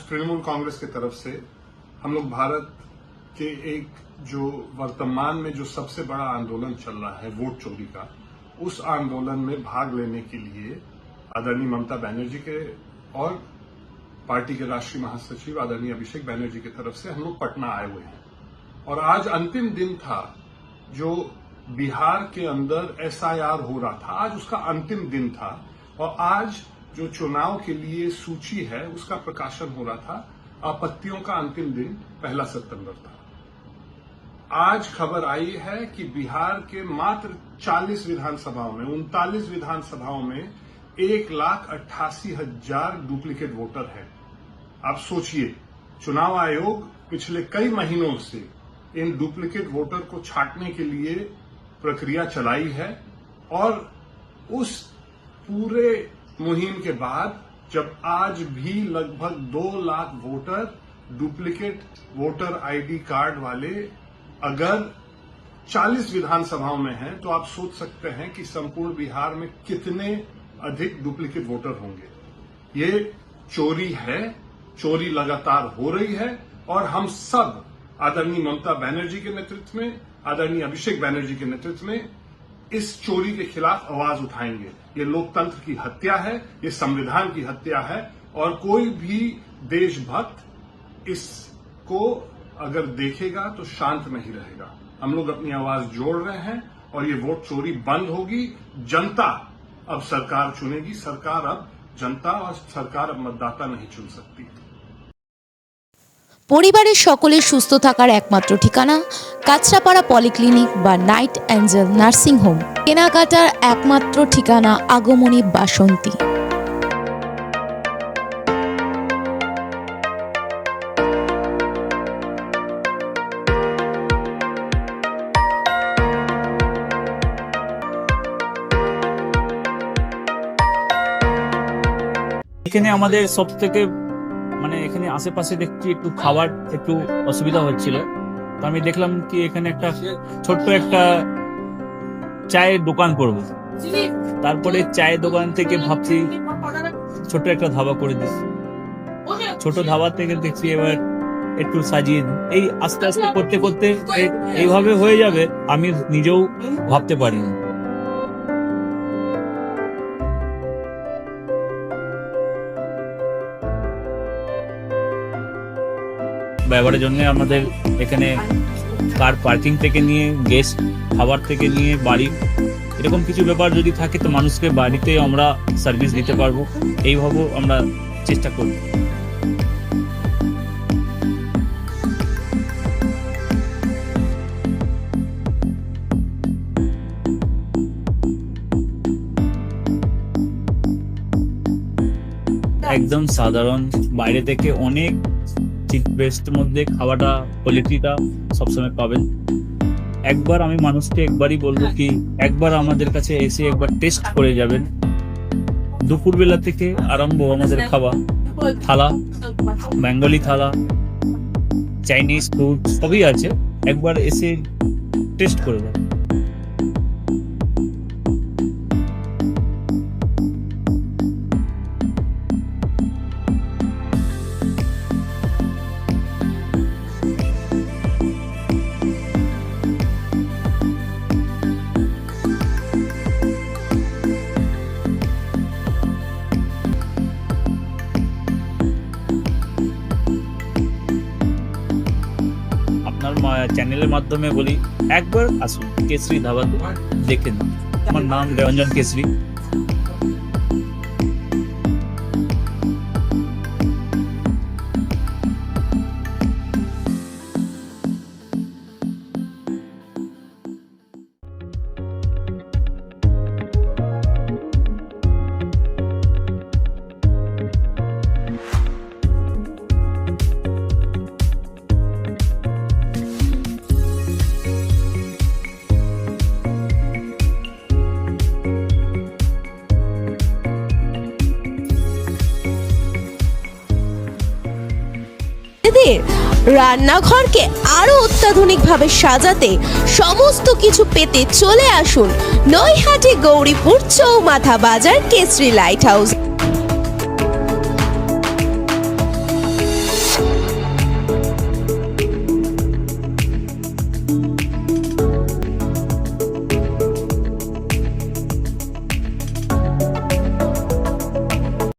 तृणमूल कांग्रेस की तरफ से हम लोग भारत के एक जो वर्तमान में जो सबसे बड़ा आंदोलन चल रहा है वोट चोरी का, उस आंदोलन में भाग लेने के लिए आदरणीय ममता बनर्जी के और पार्टी के राष्ट्रीय महासचिव आदरणीय अभिषेक बनर्जी की तरफ से हम लोग पटना आए हुए हैं। और आज अंतिम दिन था जो बिहार के अंदर एसआईआर हो रहा था, आज उसका अंतिम दिन था। और आज जो चुनाव के लिए सूची है उसका प्रकाशन हो रहा था। आपत्तियों का अंतिम दिन 1 सितंबर था। आज खबर आई है कि बिहार के मात्र 40 विधानसभाओं में, 39 विधानसभाओं में 1,88,000 डुप्लीकेट वोटर हैं। आप सोचिए, चुनाव आयोग पिछले कई महीनों से इन डुप्लीकेट वोटर को छांटने के लिए प्रक्रिया चलाई है। और उस पूरे मुहिम के बाद जब आज भी लगभग 2 lakh voter duplicate voter ID card वाले अगर 40 विधानसभाओं में हैं, तो आप सोच सकते हैं कि संपूर्ण बिहार में कितने अधिक डुप्लीकेट वोटर होंगे। ये चोरी है, चोरी लगातार हो रही है। और हम सब आदरणीय ममता बनर्जी के नेतृत्व में, आदरणीय अभिषेक बनर्जी के नेतृत्व में इस चोरी के खिलाफ आवाज उठाएंगे। ये लोकतंत्र की हत्या है, ये संविधान की हत्या है। और कोई भी देशभक्त इसको अगर देखेगा तो शांत नहीं रहेगा। हम लोग अपनी आवाज जोड़ रहे हैं और ये वोट चोरी बंद होगी। जनता अब सरकार चुनेगी। सरकार अब जनता और सरकार अब मतदाता नहीं चुन सकती। পরিবারের সকলের সুস্থ থাকার একমাত্র ঠিকানা কাঁচরাপাড়া পলিক্লিনিক বা নাইট অ্যাঞ্জেল নার্সিং হোম। কেনাকাটার একমাত্র ঠিকানা আগমনী বাসন্তী। এখানে আমাদের সব থেকে মানে এখানে আশেপাশে দেখছি একটু খাবার একটু অসুবিধা হচ্ছিল, তো আমি দেখলাম কি এখানে একটা ছোট্ট একটা চায়ের দোকান করব। তারপরে চায়ের দোকান থেকে ভাবছি ছোট্ট একটা ধাবা করে দিচ্ছি। ছোট ধাবা থেকে দেখছি এবার একটু সাজিয়ে এই আস্তে আস্তে করতে করতে এইভাবে হয়ে যাবে আমি নিজেও ভাবতে পারিনি। ব্যবহারের জন্য আমাদের এখানে কার পার্কিং থেকে নিয়ে গেস্ট খাবার থেকে নিয়ে বাড়ি এরকম কিছু ব্যাপার যদি থাকে তো মানুষকে বাড়িতে আমরা সার্ভিস দিতে পারবো, এইভাবেও আমরা চেষ্টা করব। একদম সাধারণ, বাইরে থেকে অনেক চিপ বেস্ট মধ্যে খাওয়াটা কোয়ালিটিটা সবসময় পাবেন। একবার আমি মানুষকে একবারই বলবো কি একবার আমাদের কাছে এসে একবার টেস্ট করে যাবেন। দুপুরবেলা থেকে আরম্ভ আমাদের খাওয়া, থালা, বেঙ্গলি থালা, চাইনিজ ফুড সবই আছে, একবার এসে টেস্ট করে যাবেন। চ্যানেলের মাধ্যমে বলি একবার আসুন কেশরী ধাবাতে দেখেন। আমার নাম রঞ্জন কেশরী। রান্নাঘরকে আরো অত্যাধুনিকভাবে সাজাতে সমস্ত কিছু পেতে চলে আসুন নৈহাটি গৌরীপুর চৌমাথা বাজার কেশরী লাইট হাউস।